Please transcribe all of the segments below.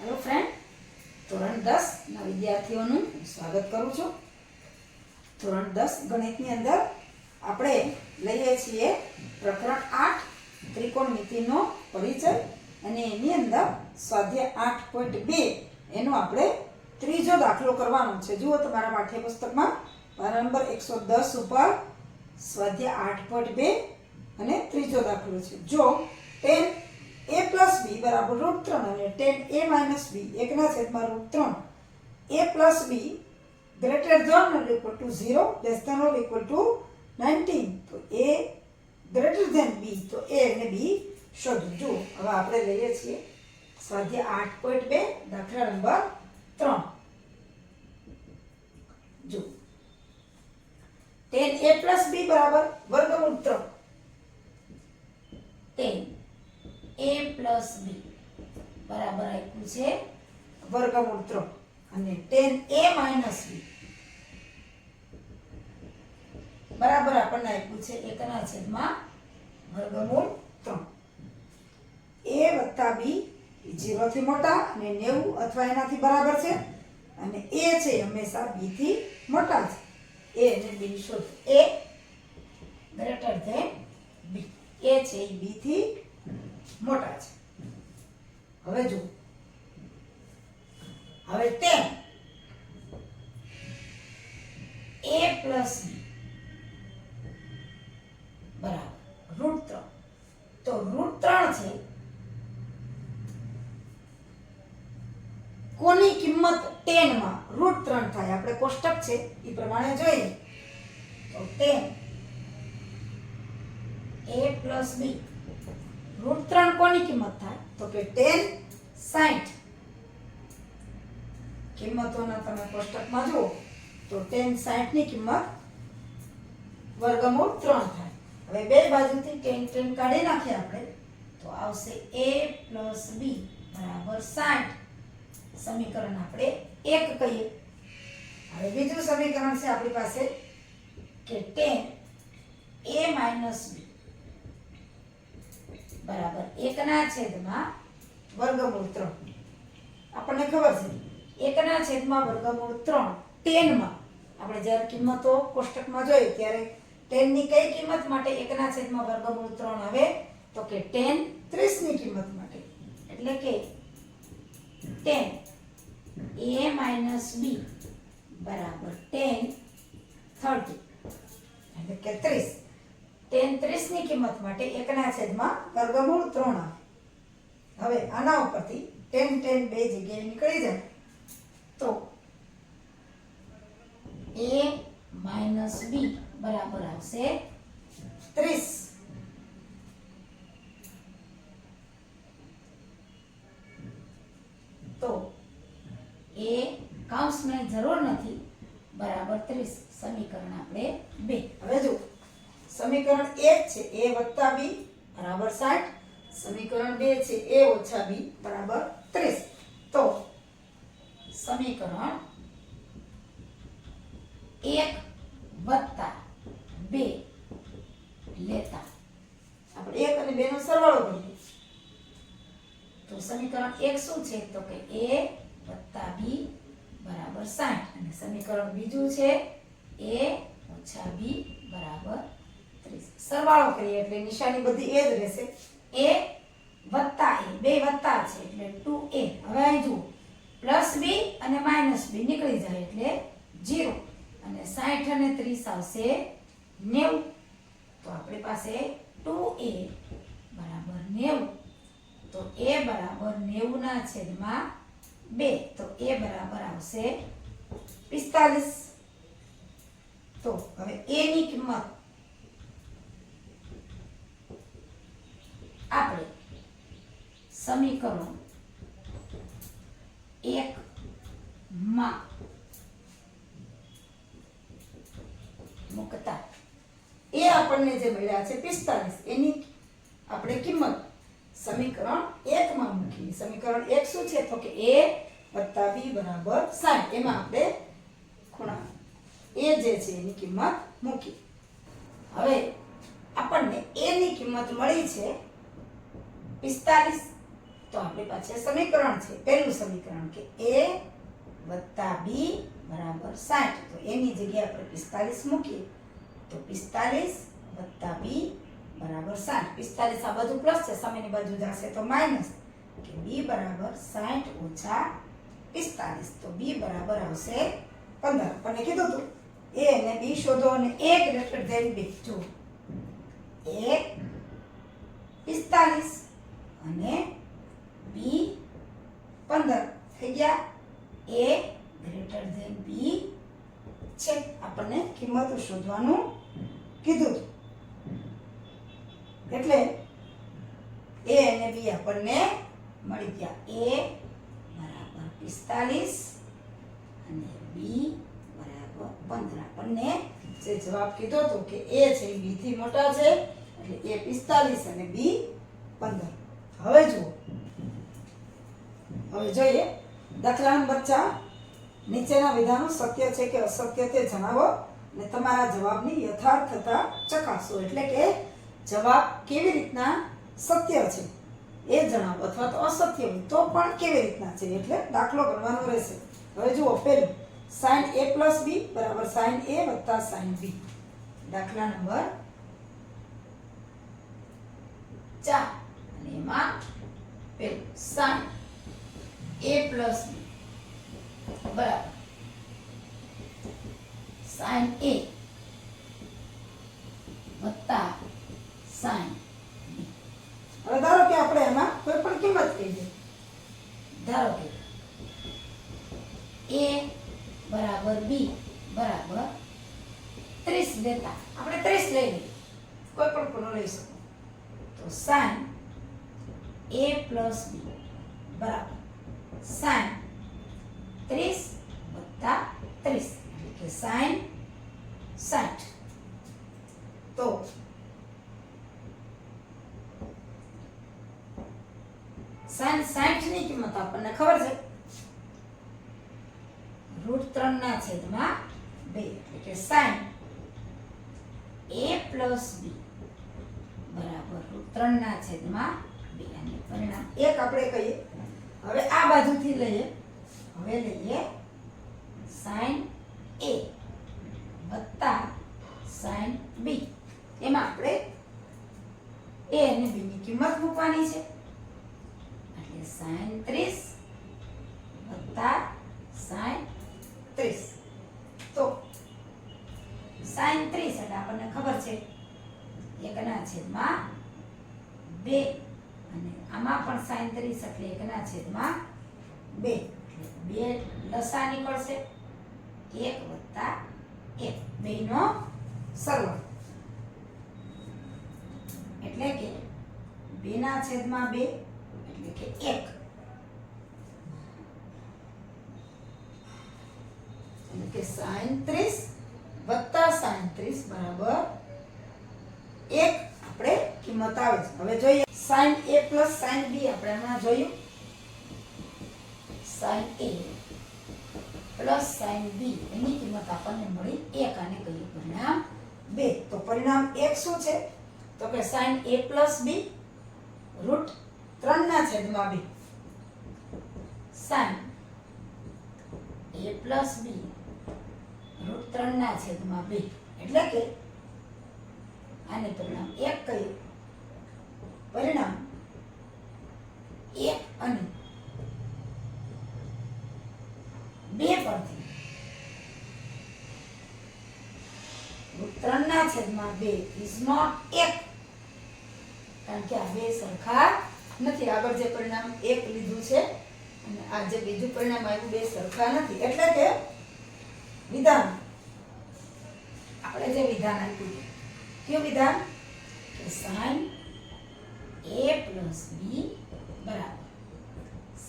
Hello friend, ધોરણ 10 ના વિદ્યાર્થીઓનું સ્વાગત કરું છું. ધોરણ 10 ગણિતની અંદર આપણે લઈએ છીએ પ્રકરણ 8 ત્રિકોણમિતિનો પરિચય અને એની અંદર સ્વાધ્યાય 8.2 એનો આપણે ત્રીજો દાખલો કરવાનો છે. જુઓ તમારા પાઠ્યપુસ્તકમાં પાના નંબર 110 ઉપર સ્વાધ્યાય 8.2 અને ત્રીજો દાખલો છે. જો 10a plus b બરાબર √3 અને 10a minus b 1/√3 a plus b greater than or equal to 0 less than or equal to 19 તો a greater than b તો a અને b શોધો. જો હવે આપણે લઈએ છીએ સ્વાધ્યાય 8.2 દાખલા નંબર 3. જો 10a plus b બરાબર √3 10a plus b બરાબર આપ્યું છે √3 અને 10a minus b બરાબર આપણને આપ્યું છે 1/√3. a વત્તા b 0 થી મોટા અને 90 અથવા એનાથી બરાબર છે અને a છે હંમેશા b થી મોટા છે. a અને b શોધો. a greater than b a છે એ b થી મોટા છે. હવે જો હવે 10a plus b બરાબર √3 તો √3 છે કોની કિંમત 10 માં √3 થાય આપણે કોષ્ટક છે એ પ્રમાણે જોઈએ તો 10a plus b √3 કોની કિંમત થાય તો કે 10 60 કિંમતોના તમે કોષ્ટકમાં જુઓ તો 10 60 ની કિંમત √3 થાય. હવે બે બાજુથી 10 કાઢી નાખીએ આપણે તો આવશે a plus b બરાબર 60. સમીકરણ આપણે 1 કહીએ. હવે બીજું સમીકરણ છે આપણી પાસે કે 10a minus b બરાબર 1/√3 આપણને ખબર છે 1/√3 10 માં આપણે જ્યારે કિંમતો કોષ્ટકમાં જોઈએ ત્યારે 10 ની કઈ કિંમત માટે 1/√3 આવે તો કે 10 30 ની કિંમત માટે એટલે કે 10a minus b બરાબર 10 30 એટલે કે 30 10 30 ની કિંમત માટે 1/√3 આવે. હવે આના ઉપરથી 10 10 બે જગ્યાએ નીકળી જાય તો a minus b બરાબર આવશે 30. તો a કૌંસની જરૂર નથી બરાબર 30. સમીકરણ આપણે 2. હવે જો સમીકરણ 1 છે a વત્તા b બરાબર 60. સમીકરણ 2 છે a ઓછા b બરાબર 30. તો સમીકરણ 1 વત્તા 2 લેતા આપણે 1 અને 2 નો સરવાળો કરીએ તો સમીકરણ 1 શું છે તો કે a વત્તા b બરાબર 60 અને સમીકરણ બીજું છે a ઓછા b બરાબર 30. સરવાળો કરીએ એટલે નિશાની બધી એ જ રહેશે. a વત્તા a બે વત્તા છે એટલે 2a. હવે અહીં જુઓ પ્લસ b અને માઇનસ b નીકળી જાય એટલે 0 અને 60 અને 30 આવશે 90. તો આપણી પાસે 2a બરાબર 90 તો a બરાબર 90/2 તો a બરાબર આવશે 45. તો હવે a ની કિંમત આપણે સમીકરણ 1 માં મૂકતા એ આપણને જે મળ્યા છે 45 એની આપણે કિંમત સમીકરણ 1 માં મૂકીએ. સમીકરણ 1 શું છે તો કે a વત્તા b બરાબર 60. એમાં આપણે ખૂણા a જે છે એની કિંમત મૂકી. હવે આપણને a ની કિંમત મળી છે 45. તો આપણી પાસે સમીકરણ છે, પહેલું સમીકરણ કે a વત્તા b બરાબર 60. તો એની જગ્યાએ આપણે 45 મૂકીએ તો 45 વત્તા b બરાબર 60. 45 આ બાજુ પ્લસ છે, સામેની બાજુ જશે તો માઇનસ, કે b બરાબર 60 ઓછા 45. તો b બરાબર આવશે 15. આપણને કીધું હતું a અને b શોધો અને a ગ્રેટર ધેન b. જો a 45 અને b 15 થઈ ગયા. a ગ્રેટર ધેન b છે. આપણને કિંમત શોધવાનું કીધું હતું. એટલે a અને b આપણને મળી ગયા. a બરાબર 45 અને b બરાબર 15. આપણને જે જવાબ કીધો હતો કે a છે એ b થી મોટા છે, એટલે a 45 અને b 15. હવે જુઓ, હવે જોઈએ દાખલા નંબર 4. નીચેના વિધાનો સત્ય છે કે અસત્ય તે જણાવો અને તમારા જવાબની યથાર્થતા ચકાસો. એટલે કે જવાબ કેવી રીતના સત્ય છે એ જણાવો, અથવા તો અસત્ય હોય તો પણ કેવી રીતના છે, એટલે દાખલો ગણવાનો રહેશે. હવે જુઓ, પહેલું sin a plus b બરાબર sin a વત્તા sin b. દાખલા નંબર 4 અને એમાં પહેલું sin a plus b બરાબર sin a વત્તા sin b. હવે ધારો કે આપણે એમાં કોઈ પણ કિંમત કહી દઈએ. ધારો કે a બરાબર b બરાબર 30 લેતા આપણે 30 લઈ લઈએ, કોઈ પણ ખૂણો લઈ શકો. તો sin a plus b બરાબર sin 30 વત્તા 30 એટલે કે sin 60. તો sin 60 ની કિંમત આપણને ખબર છે, √3 ના છેદમાં 2 એટલે કે sin a plus b બરાબર √3 ના છેદમાં 2. અને પરિણામ 1 આપણે કહીએ. હવે આ બાજુથી લઈએ, હવે લઈએ sin a વત્તા sin b. એમાં આપણે a અને b ની કિંમત મૂકવાની છે, એટલે sin 30 વત્તા sin 30. તો sin 30 એટલે આપણને ખબર છે 1 ના છેદમાં 2, અને આમાં પણ sin 30 એટલે 1 ના છેદમાં 2. એટલે 2 લસા નીકળશે, 1 વત્તા 1 બેયનો સરવાળો, એટલે કે 2 ના છેદમાં 2 એટલે કે 1. એટલે કે sin 30 વત્તા sin 30 બરાબર 1 આપણે કિંમત આવે છે. હવે જોઈએ sin a plus sin b. આપણે હમણાં જોયું sin a plus sin b એની કિંમત આપણને મળી 1, આને કહીએ પરિણામ 2. તો પરિણામ 1 શું છે? તો કે sin a plus b √3 ના છેદમાં 2 sin a plus b √3 ના છેદમાં 2 એટલે કે આને પરિણામ 1 કહીએ. પરિણામ 1 અને 2 પરથી √3 ના છેદમાં 2 is not 1, કારણ કે આ બે સરખા નથી. આગળ જે પરિણામ 1 લીધું છે અને આ જે બીજું પરિણામ આવ્યું બે સરખા નથી. એટલે કે વિધાન, આપણે જે વિધાન આપ્યું, કયું વિધાન? કે sin a plus b બરાબર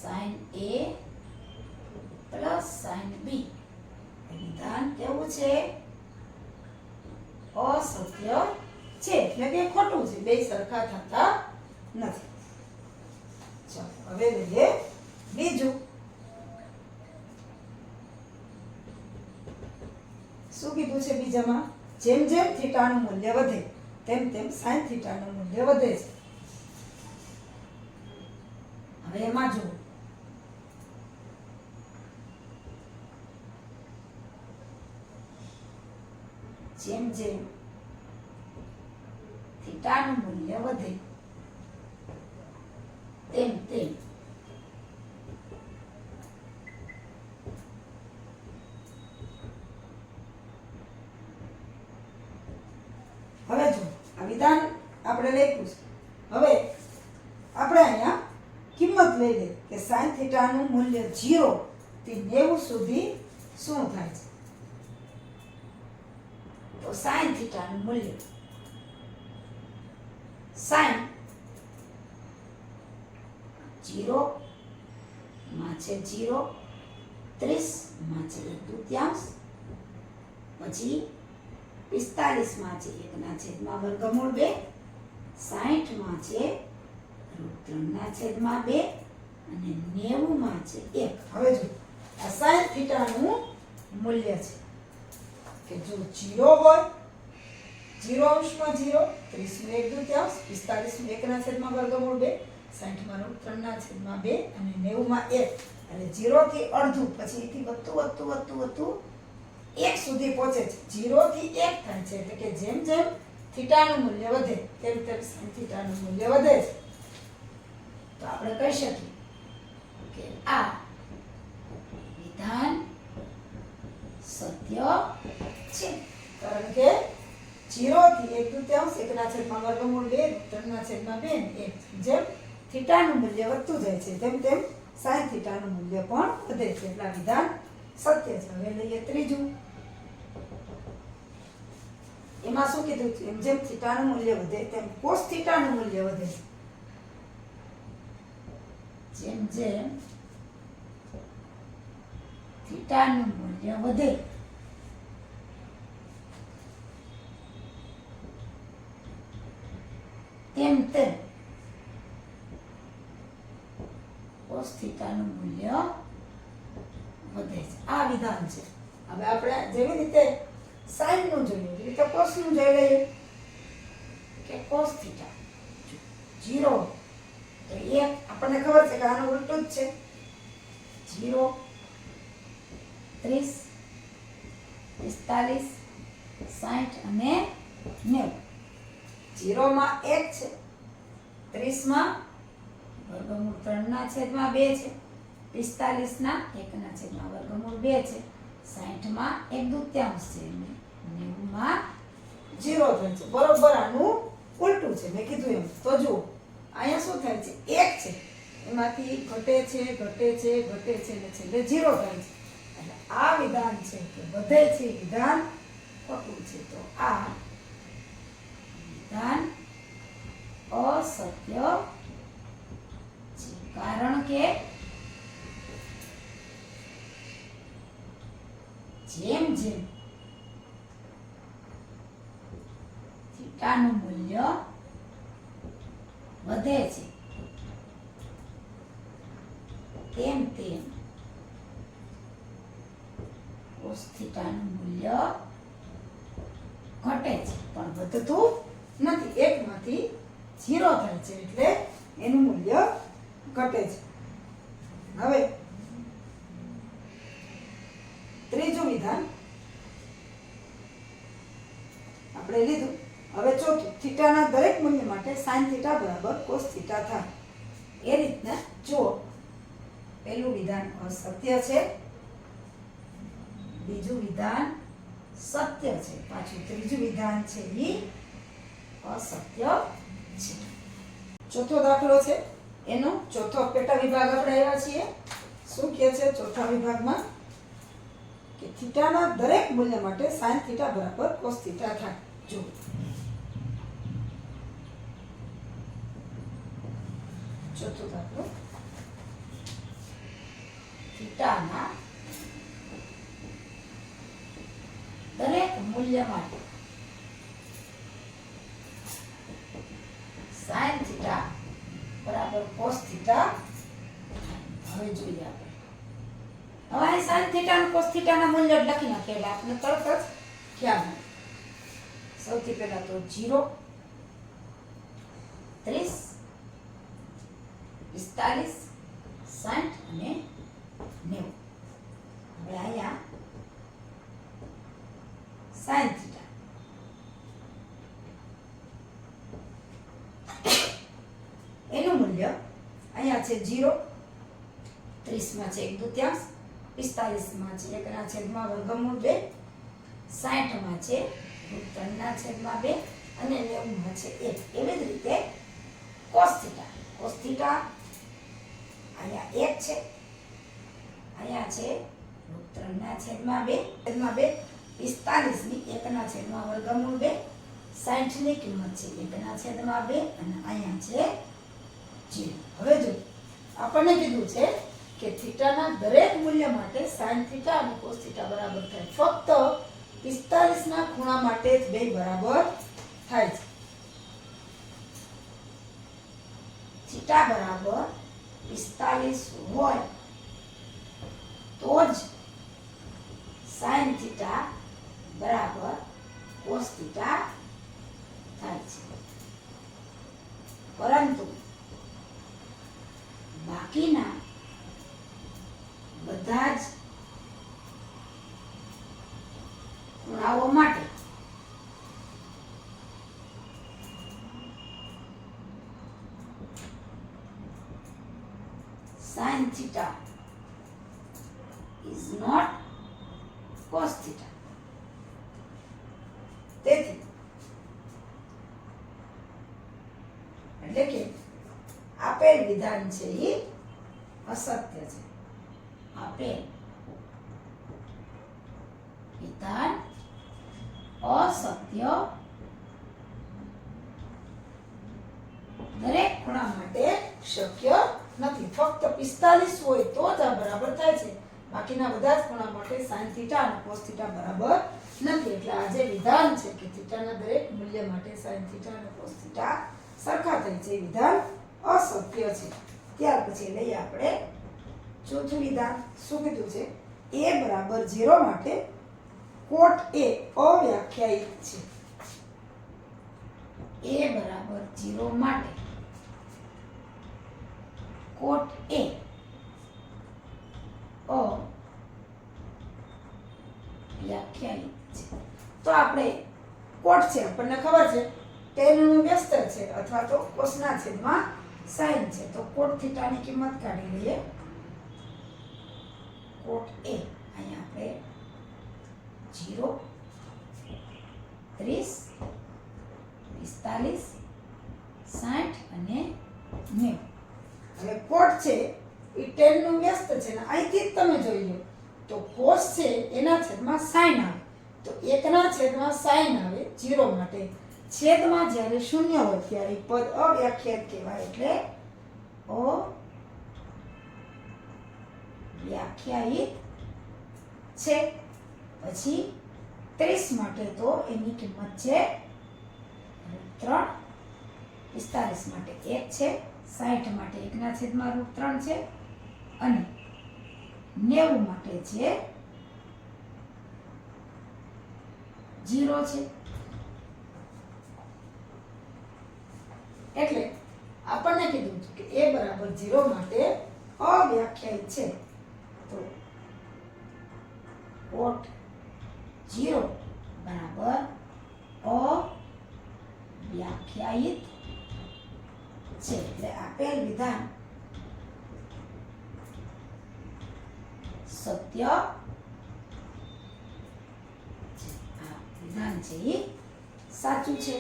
sin a plus sin b. વિધાન કેવું છે? અસત્ય છે, એટલે કે ખોટું છે, બે સરખા થતા નથી. ચાલો હવે લઈએ બીજું. શું કીધું છે બીજામાં? જેમ જેમ થીટાનું મૂલ્ય વધે તેમ તેમ sin થીટાનું મૂલ્ય વધે છે. હવે એમાં જુઓ જેમ જેમ થીટાનું મૂલ્ય વધે તેમ તેમ હવે જો આ વિધાન આપણે લખ્યું છે. હવે આપણે અહીંયા કિંમત લઈ લે કે sin થીટાનું મૂલ્ય 0 થી 90 સુધી શું થાય છે. તો sin થીટાનું મૂલ્ય sin 0 માં છે 0, 30 માં છે 1/2, પછી 45 માં છે 1/2, 60 માં છે √3/2 અને 90 માં છે 1. હવે જો આ sin થીટાનું મૂલ્ય છે કે જો 0 હોય 0 અંશમાં 0, 30 માં 1/2, 45 માં 1/2, 60 માં √3/2 અને 90 માં 1. એટલે 0 થી અડધું, પછી એથી વધતું 1 સુધી પહોંચે છે. 0 થી 1 થાય છે એટલે કે જેમ જેમ થીટાનું મૂલ્ય વધે તેમ તેમ sin થીટાનું મૂલ્ય વધે છે. તો આપણે કહી શકીએ કે આ વિધાન સત્ય છે, કારણ કે 0 થી 1/2, 1/2, 3/2 જેમ થીટાનું મૂલ્ય વધતું જાય છે તેમ તેમ sin થીટાનું મૂલ્ય પણ વધે છે. એટલે આ વિધાન સત્ય છે. હવે લઈએ ત્રીજું. એમાં શું કીધું છે? જેમ થીટાનું મૂલ્ય વધે તેમ cos થીટાનું મૂલ્ય વધે છે. જેમ જેમ થીટાનું મૂલ્ય વધે તેમ તેમ cos થીટાનું મૂલ્ય વધે છે. આ વિધાન છે. હવે આપણે જેવી રીતે sin નું જોઈએ એવી રીતે cos નું જોઈ લઈએ કે cos થીટા 0 તો 1 આપણને ખબર છે કે આનું ઉલટું જ છે. 0, 30, 45, 60 અને 90. 0 માં 1 છે, 30 માં √3/2 છે, 45 ના 1/2 છે, 60 માં 1/2 છે, 90 માં 0 થાય છે. બરોબર આનું ઉલટું છે. મેં કીધું એમ. તો જુઓ અહીંયા શું થાય છે? 1 છે એમાંથી ઘટે છે અને છેલ્લે 0 થાય છે. એટલે આ વિધાન છે કે વધે છે વિધાન ખોટું છે. તો આ વિધાન અસત્ય છે, કારણ કે જેમ જેમ થીટાનું મૂલ્ય વધે છે તેમ તેમ cos થીટાનું મૂલ્ય ઘટે છે, પણ વધતું નથી. 1 માંથી 0 થાય છે એટલે એનું મૂલ્ય ઘટે છે. હવે ત્રીજું વિધાન આપણે લીધું. હવે ચોથું, થીટાના દરેક મૂલ્ય માટે sin થીટા બરાબર cos થીટા થાય. એ રીતના જુઓ, પહેલું વિધાન અસત્ય છે, બીજું વિધાન સત્ય છે, પાછું ત્રીજું વિધાન છે એ અસત્ય છે. ચોથો દાખલો છે એનો ચોથો પેટા વિભાગ આપણે આવ્યા છીએ. શું કહે છે ચોથા વિભાગમાં? કે થીટાના દરેક મૂલ્ય માટે sin થીટા બરાબર cos થીટા થાય. જો ચોથો દાખલો, થીટાના દરેક મૂલ્ય માટે sin થીટા બરાબર cos થીટા. હવે જોઈએ આપણે. હવે અહીં sin થીટા અને cos થીટાના મૂલ્ય લખી નાખીએ એટલે આપણે તરત જ ખ્યાલ આવે. સૌથી પહેલા તો 0, 30, 45, 60 60 અને 90. હવે અહીંયા sin થીટા એનું મૂલ્ય અહીંયા છે 0, 30 માં છે 1/2, 45 માં છે 1/વર્ગમૂળ 2, 60 માં છે √3/2 અને 90 માં છે 1. એવી જ રીતે cos થીટા અહીંયા 1 છે, અહીંયા છે √3/2, 45 ની 1/વર્ગમૂળ 2, 60 ની કિંમત છે 1/2 અને અહીંયા છે 0. હવે જો આપણને કીધું છે કે થીટાના દરેક મૂલ્ય માટે sin થીટા અને cos થીટા બરાબર થાય. ફક્ત 45 ના ખૂણા માટે જ બે બરાબર થાય છે. થીટા બરાબર 45 હોય તો જ sin થીટા બરાબર cos થીટા થાય છે. પરંતુ બાકીના બધા જ ખૂણાઓ માટે sin theta is not cos theta. તેથી એટલે કે આપેલ વિધાન છે એ અસત્ય છે. આપેલ વિધાન અસત્ય દરેક ખૂણા માટે શક્ય નથી. ફક્ત 45 હોય તો જ આ બરાબર થાય છે. બાકીના બધા જ ખૂણા માટે sin થીટા અને cos થીટા બરાબર નથી. એટલે આ જે વિધાન છે કે થીટાના દરેક મૂલ્ય માટે sin થીટા અને cos થીટા સરખા થાય છે, વિધાન અસત્ય છે. ત્યાર પછી લઈએ આપણે ચોથું વિધાન. શું કીધું છે? a બરાબર 0 માટે cot a અવ્યાખ્યાયિત છે. a બરાબર 0 માટે cot a અવ્યાખ્યાયિત છે. તો આપણે cot છે આપણને ખબર છે tan નું વ્યસ્ત છે અથવા તો cos ના છેદમાં sin છે. તો cot થીટા ની કિંમત કાઢી લઈએ. cot a અહીંયા આપણે 0, 30, 45, 60 અને 90. હવે cot છે એ tan નું વ્યસ્ત છે ને અહીંથી જ તમે જોઈ લો તો cos છે એના છેદમાં sin આવે તો 1/sin આવે 0 માટે. છેદમાં જ્યારે શૂન્ય હોય ત્યારે પદ અવ્યાખ્યાયિત કહેવાય. એટલે અવ્યાખ્યાયિત છે. પછી 30 માટે તો એની કિંમત છે 3, 45 માટે 1 છે, 60 માટે 1/√3 છે અને 90 માટે છે 0 છે. એટલે આપણને કીધું કે a બરાબર 0 માટે અવ્યાખ્યાયિત છે. તો cot 0 બરાબર અવ્યાખ્યાયિત છે. એટલે આપેલ વિધાન સત્ય છે. આ વિધાન છે એ સાચું છે.